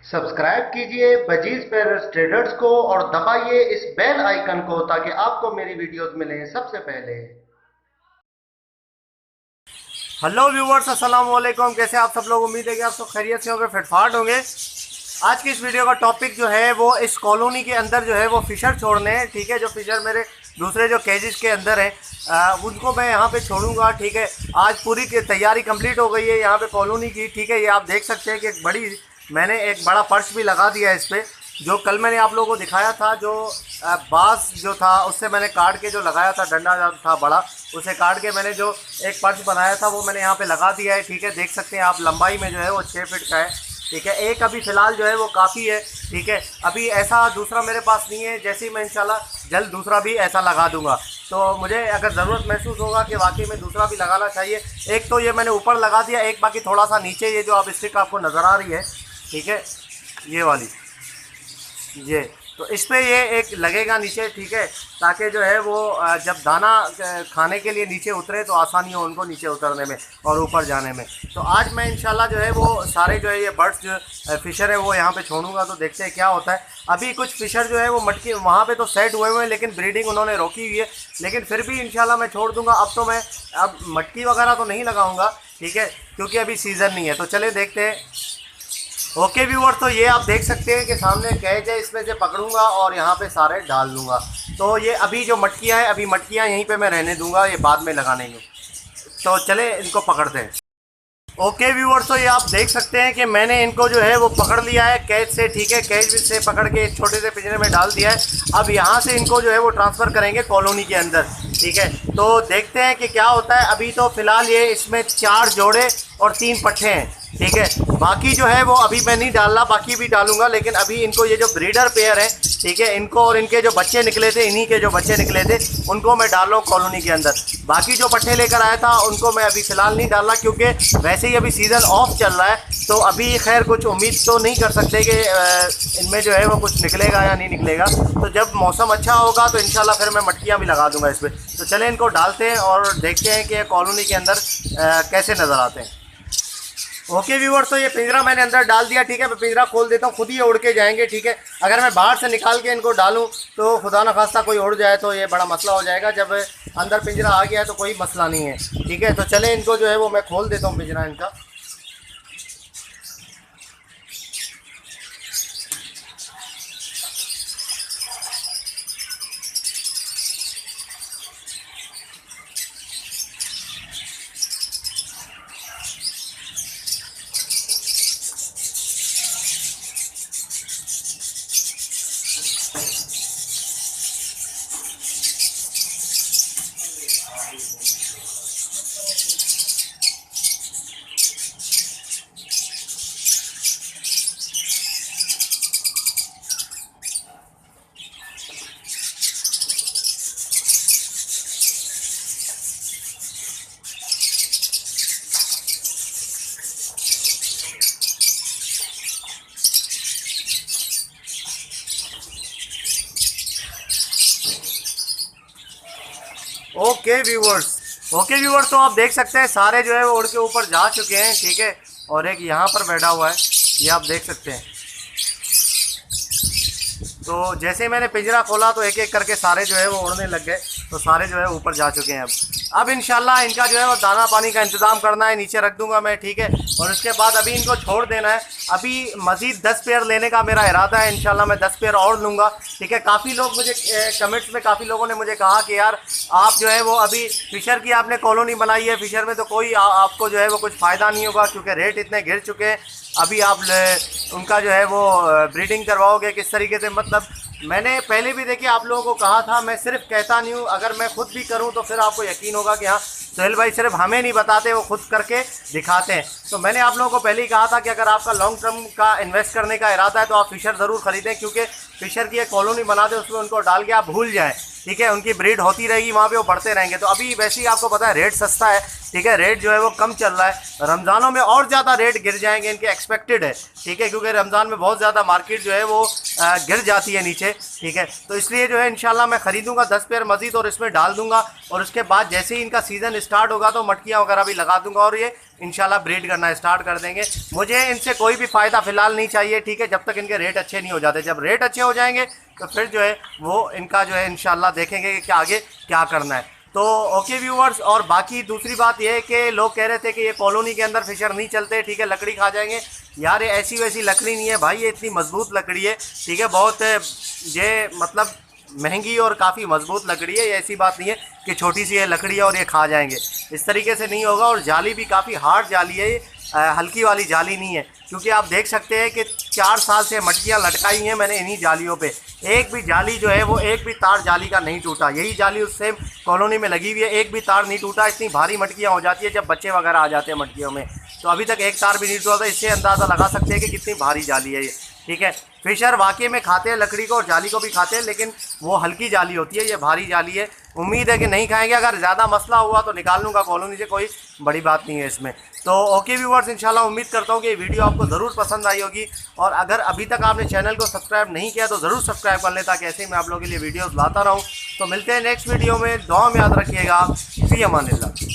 Subscribe कीजिए budgies पेरस traders को और दबाइए इस बेल आइकन को ताकि आपको मेरी वीडियोस मिलें सबसे पहले। हेलो व्यूवर्स, अस्सलाम वालेकुम। कैसे आप सब लोग? उम्मीद है कि आप सब खैरियत से होंगे, फिटफाट होंगे। आज की इस वीडियो का टॉपिक जो है वो इस कॉलोनी के अंदर जो है वो फिशर छोड़ने हैं। ठीक है, जो फिशर मेरे दूसरे जो केजेस के अंदर हैं उनको मैं यहाँ पे छोड़ूंगा। ठीक है, आज पूरी की तैयारी कंप्लीट हो गई है यहाँ पे कॉलोनी की। ठीक है, ये आप देख सकते हैं कि मैंने एक बड़ा पर्च भी लगा दिया है इस पर। जो कल मैंने आप लोगों को दिखाया था, जो बांस जो था उससे मैंने काट के जो लगाया था, डंडा जो था बड़ा, उसे काट के मैंने जो एक पर्च बनाया था वो मैंने यहाँ पे लगा दिया है। ठीक है, देख सकते हैं आप, लंबाई में जो है वो 6 फीट का है। ठीक है, एक अभी फ़िलहाल जो है वो काफ़ी है। ठीक है, अभी ऐसा दूसरा मेरे पास नहीं है। जैसे ही मैं इंशाल्लाह जल्द दूसरा भी ऐसा लगा दूंगा, तो मुझे अगर ज़रूरत महसूस होगा कि वाकई में दूसरा भी लगाना चाहिए। एक तो ये मैंने ऊपर लगा दिया, एक बाकी थोड़ा सा नीचे, ये जो आप स्टिक आपको नज़र आ रही है, ठीक है, ये वाली, ये तो इस पर ये एक लगेगा नीचे। ठीक है, ताकि जो है वो जब दाना खाने के लिए नीचे उतरे तो आसानी हो उनको नीचे उतरने में और ऊपर जाने में। तो आज मैं इंशाल्लाह जो है वो सारे जो है ये बर्ड्स जो फिशर है वो यहाँ पे छोड़ूंगा। तो देखते हैं क्या होता है। अभी कुछ फिशर जो है वो मटकी वहाँ पे तो सेट हुए हुए हैं, लेकिन ब्रीडिंग उन्होंने रोकी हुई है, लेकिन फिर भी इंशाल्लाह मैं छोड़ दूँगा। अब मटकी वगैरह तो नहीं लगाऊँगा, ठीक है, क्योंकि अभी सीज़न नहीं है। तो चले देखते हैं। ओके व्यूअर, तो ये आप देख सकते हैं कि सामने कैच है, इसमें से पकड़ूंगा और यहाँ पे सारे डाल दूंगा। तो ये अभी जो मटकियाँ हैं, अभी मटकियाँ यहीं पे मैं रहने दूंगा, ये बाद में लगाने ही। तो चले इनको पकड़ते हैं। ओके व्यूअर्स, तो ये आप देख सकते हैं कि मैंने इनको जो है वो पकड़ लिया है कैच से। ठीक है, कैच से पकड़ के एक छोटे से पिंजरे में डाल दिया है। अब यहाँ से इनको जो है वो ट्रांसफ़र करेंगे कॉलोनी के अंदर। ठीक है, तो देखते हैं कि क्या होता है। अभी तो फ़िलहाल ये इसमें 4 जोड़े और 3 पट्ठे हैं। ठीक है, बाकी जो है वो अभी मैं नहीं डालना, बाकी भी डालूंगा, लेकिन अभी इनको ये जो ब्रीडर पेयर है, ठीक है, इनको और इनके जो बच्चे निकले थे, इन्हीं के जो बच्चे निकले थे उनको मैं डाल रहा हूँ कॉलोनी के अंदर। बाकी जो पट्ठे लेकर आया था उनको मैं अभी फ़िलहाल नहीं डालना, क्योंकि वैसे ही अभी सीज़न ऑफ चल रहा है। तो अभी खैर कुछ उम्मीद तो नहीं कर सकते कि इनमें जो है वो कुछ निकलेगा या नहीं निकलेगा। तो जब मौसम अच्छा होगा तो इंशाल्लाह फिर मैं मटकियाँ भी लगा दूंगा इस पर। तो चलें इनको डालते हैं और देखते हैं कि कॉलोनी के अंदर कैसे नज़र आते हैं। ओके व्यूअर्स, तो ये पिंजरा मैंने अंदर डाल दिया। ठीक है, मैं पिंजरा खोल देता हूँ, खुद ही उड़ के जाएंगे। ठीक है, अगर मैं बाहर से निकाल के इनको डालूँ तो खुदा न खास्ता कोई उड़ जाए तो ये बड़ा मसला हो जाएगा। जब अंदर पिंजरा आ गया है तो कोई मसला नहीं है। ठीक है, तो चले इनको जो है वो मैं खोल देता हूँ पिंजरा इनका। ओके व्यूवर्स, तो आप देख सकते हैं सारे जो है वो उड़ के ऊपर जा चुके हैं। ठीक है, और एक यहाँ पर बैठा हुआ है, ये आप देख सकते हैं। तो जैसे ही मैंने पिंजरा खोला तो एक एक करके सारे जो है वो उड़ने लग गए। तो सारे जो है ऊपर जा चुके हैं। अब इंशाल्लाह इनका जो है वो दाना पानी का इंतज़ाम करना है, नीचे रख दूंगा मैं। ठीक है, और उसके बाद अभी इनको छोड़ देना है। अभी मज़ीद 10 पेयर लेने का मेरा इरादा है, इंशाल्लाह मैं 10 पेयर और लूँगा। ठीक है, काफ़ी लोग मुझे कमेंट्स में काफ़ी लोगों ने मुझे कहा कि यार आप जो है वो अभी फ़िशर की आपने कॉलोनी बनाई है, फ़िशर में तो कोई आपको जो है वो कुछ फ़ायदा नहीं होगा, क्योंकि रेट इतने गिर चुके हैं। अभी आप उनका जो है वो ब्रीडिंग करवाओगे किस तरीके से? मतलब मैंने पहले भी देखिए आप लोगों को कहा था, मैं सिर्फ कहता नहीं हूँ, अगर मैं खुद भी करूँ तो फिर आपको यकीन होगा कि हाँ सोहेल भाई सिर्फ हमें नहीं बताते, वो खुद करके दिखाते हैं। तो मैंने आप लोगों को पहले ही कहा था कि अगर आपका लॉन्ग टर्म का इन्वेस्ट करने का इरादा है तो आप फ़िशर ज़रूर ख़रीदें, क्योंकि फ़िशर की एक कॉलोनी बना दें, उसमें उनको डाल के आप भूल जाएँ। ठीक है, उनकी ब्रीड होती रहेगी वहाँ पे, वो बढ़ते रहेंगे। तो अभी वैसे ही आपको पता है रेट सस्ता है। ठीक है, रेट जो है वो कम चल रहा है। रमज़ानों में और ज़्यादा रेट गिर जाएंगे इनके, एक्सपेक्टेड है। ठीक है, क्योंकि रमज़ान में बहुत ज़्यादा मार्केट जो है वो गिर जाती है नीचे। ठीक है, तो इसलिए जो है इंशाल्लाह मैं ख़रीदूँगा 10 पेयर मज़ीद और इसमें डाल दूँगा। और उसके बाद जैसे ही इनका सीज़न स्टार्ट होगा तो मटकियाँ वगैरह भी लगा दूँगा और ये इंशाल्लाह ब्रीड करना स्टार्ट कर देंगे। मुझे इनसे कोई भी फ़ायदा फ़िलहाल नहीं चाहिए, ठीक है, जब तक इनके रेट अच्छे नहीं हो जाते। जब रेट अच्छे हो जाएंगे तो फिर जो है वो इनका जो है इंशाल्लाह देखेंगे कि आगे क्या करना है। तो ओके व्यूवर्स, और बाकी दूसरी बात ये है कि लोग कह रहे थे कि ये कॉलोनी के अंदर फिशर नहीं चलते, ठीक है, लकड़ी खा जाएंगे। यार ये ऐसी वैसी लकड़ी नहीं है भाई, ये इतनी मजबूत लकड़ी है, ठीक है, बहुत ये मतलब महंगी और काफ़ी मजबूत लकड़ी है। ये ऐसी बात नहीं है कि छोटी सी ये लकड़ी है और ये खा जाएंगे, इस तरीके से नहीं होगा। और जाली भी काफ़ी हार्ड जाली है, ये हल्की वाली जाली नहीं है, क्योंकि आप देख सकते हैं कि 4 साल से मटकियाँ लटकाई हैं मैंने इन्हीं जालियों पे। एक भी जाली जो है वो एक भी तार जाली का नहीं टूटा। यही जाली उस सेम कॉलोनी में लगी हुई है, एक भी तार नहीं टूटा। इतनी भारी मटकियाँ हो जाती है जब बच्चे वगैरह आ जाते हैं मटकियों में, तो अभी तक एक तार भी नहीं टूटा था। इससे अंदाज़ा लगा सकते हैं कि कितनी भारी जाली है ये, ठीक है। फिशर वाकई में खाते हैं लकड़ी को और जाली को भी खाते हैं, लेकिन वो हल्की जाली होती है, ये भारी जाली है। उम्मीद है कि नहीं खाएंगे, अगर ज़्यादा मसला हुआ तो निकाल लूँगा कॉलोनी से, कोई बड़ी बात नहीं है इसमें। तो ओके व्यूवर्स, इंशाल्लाह उम्मीद करता हूँ कि ये वीडियो आपको ज़रूर पसंद आई होगी। और अगर अभी तक आपने चैनल को सब्सक्राइब नहीं किया तो ज़रूर सब्सक्राइब कर लें, ताकि ऐसे ही मैं आप लोगों के लिए वीडियोज़ लाता रहूँ। तो मिलते हैं नेक्स्ट वीडियो में, दुआ में याद रखिएगा। फ़ी अमानिल्लाह।